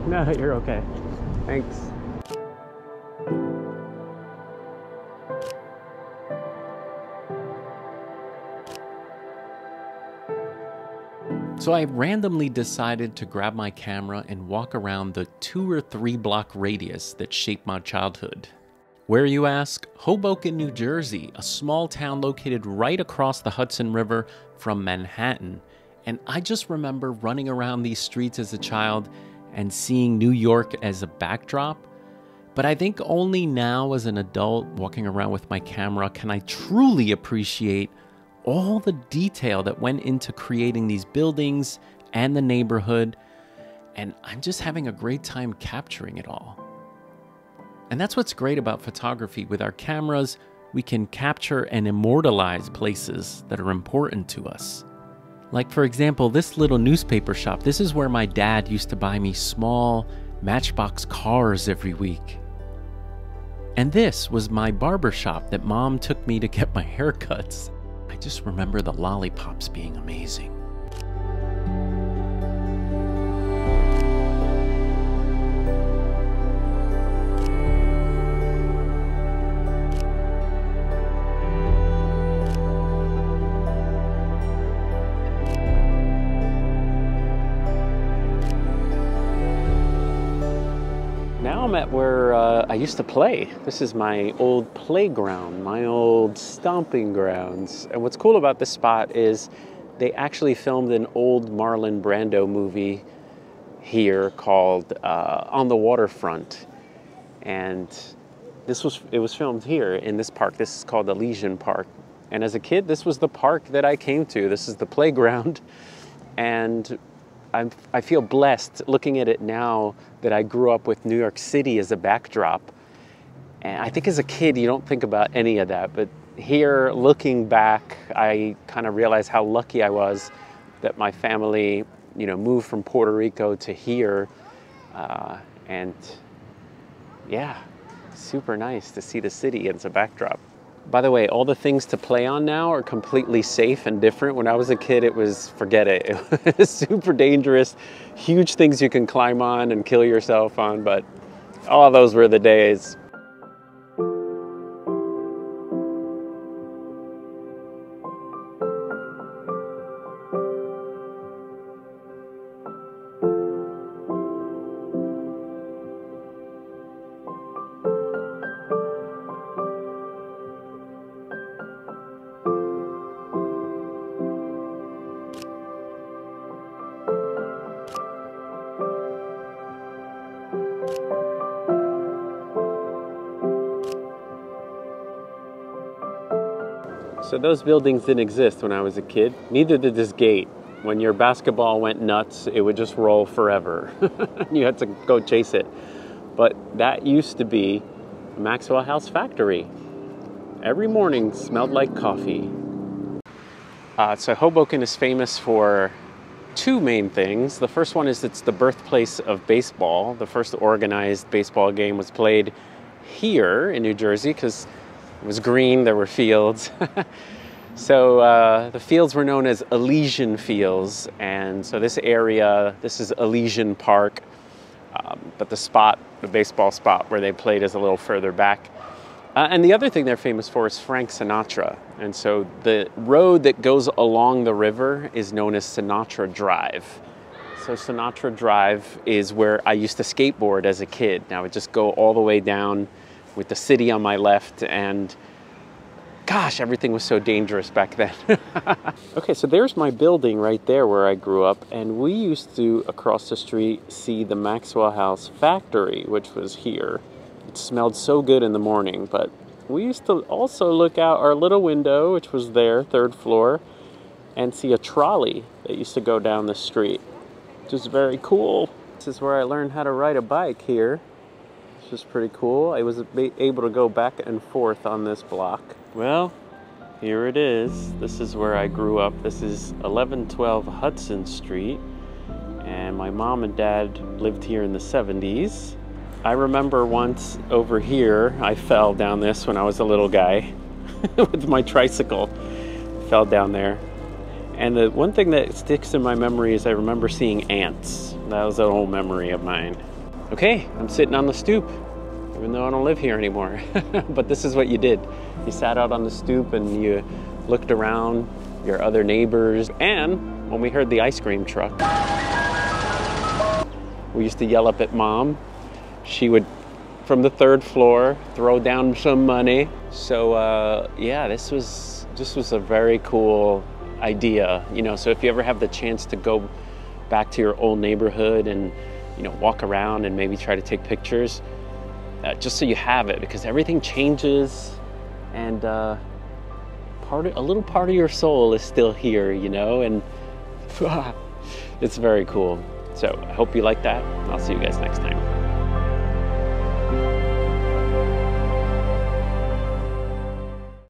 No, you're okay. Thanks. So I randomly decided to grab my camera and walk around the 2 or 3 block radius that shaped my childhood. Where, you ask? Hoboken, New Jersey, a small town located right across the Hudson River from Manhattan. And I just remember running around these streets as a child and seeing New York as a backdrop. But I think only now as an adult walking around with my camera can I truly appreciate all the detail that went into creating these buildings and the neighborhood. And I'm just having a great time capturing it all. And that's what's great about photography. With our cameras, we can capture and immortalize places that are important to us. Like, for example, this little newspaper shop. This is where my dad used to buy me small Matchbox cars every week. And this was my barber shop that Mom took me to get my haircuts. I just remember the lollipops being amazing. Now I'm at where I used to play. This is my old playground, my old stomping grounds. And what's cool about this spot is they actually filmed an old Marlon Brando movie here called On the Waterfront. And it was filmed here in this park. This is called Elysian Park. And as a kid, this was the park that I came to. This is the playground. And I feel blessed looking at it now that I grew up with New York City as a backdrop. And I think as a kid, you don't think about any of that. But here, looking back, I kind of realized how lucky I was that my family, moved from Puerto Rico to here. And yeah, super nice to see the city as a backdrop. By the way, all the things to play on now are completely safe and different. When I was a kid, forget it. It was super dangerous, huge things you can climb on and kill yourself on, but all those were the days. So those buildings didn't exist when I was a kid. Neither did this gate. When your basketball went nuts, it would just roll forever. You had to go chase it. But that used to be a Maxwell House factory. Every morning smelled like coffee. So Hoboken is famous for 2 main things. The first one is it's the birthplace of baseball. The first organized baseball game was played here in New Jersey because it was green, there were fields. So the fields were known as Elysian Fields. And so this area, this is Elysian Park. But the baseball spot where they played is a little further back. And the other thing they're famous for is Frank Sinatra. And so the road that goes along the river is known as Sinatra Drive. So Sinatra Drive is where I used to skateboard as a kid. Now I would just go all the way down with the city on my left, and gosh, everything was so dangerous back then. Okay, so there's my building right there where I grew up, and we used to, across the street, see the Maxwell House factory, which was here. It smelled so good in the morning, but we used to also look out our little window, which was there, 3rd floor, and see a trolley that used to go down the street, which is very cool. This is where I learned how to ride a bike here. Which is pretty cool. I was able to go back and forth on this block. Well, here it is. This is where I grew up. This is 1112 Hudson Street. And my mom and dad lived here in the 70s. I remember once over here, I fell down this when I was a little guy with my tricycle. I fell down there. And the one thing that sticks in my memory is I remember seeing ants. That was an old memory of mine. Okay, I'm sitting on the stoop, even though I don't live here anymore. But this is what you did. You sat out on the stoop and you looked around your other neighbors. And when we heard the ice cream truck, we used to yell up at Mom. She would, from the 3rd floor, throw down some money. So yeah, this was a very cool idea, you know. So if you ever have the chance to go back to your old neighborhood and, you know, walk around and maybe try to take pictures, just so you have it, because everything changes, and a little part of your soul is still here, you know, and it's very cool. So I hope you like that. I'll see you guys next time.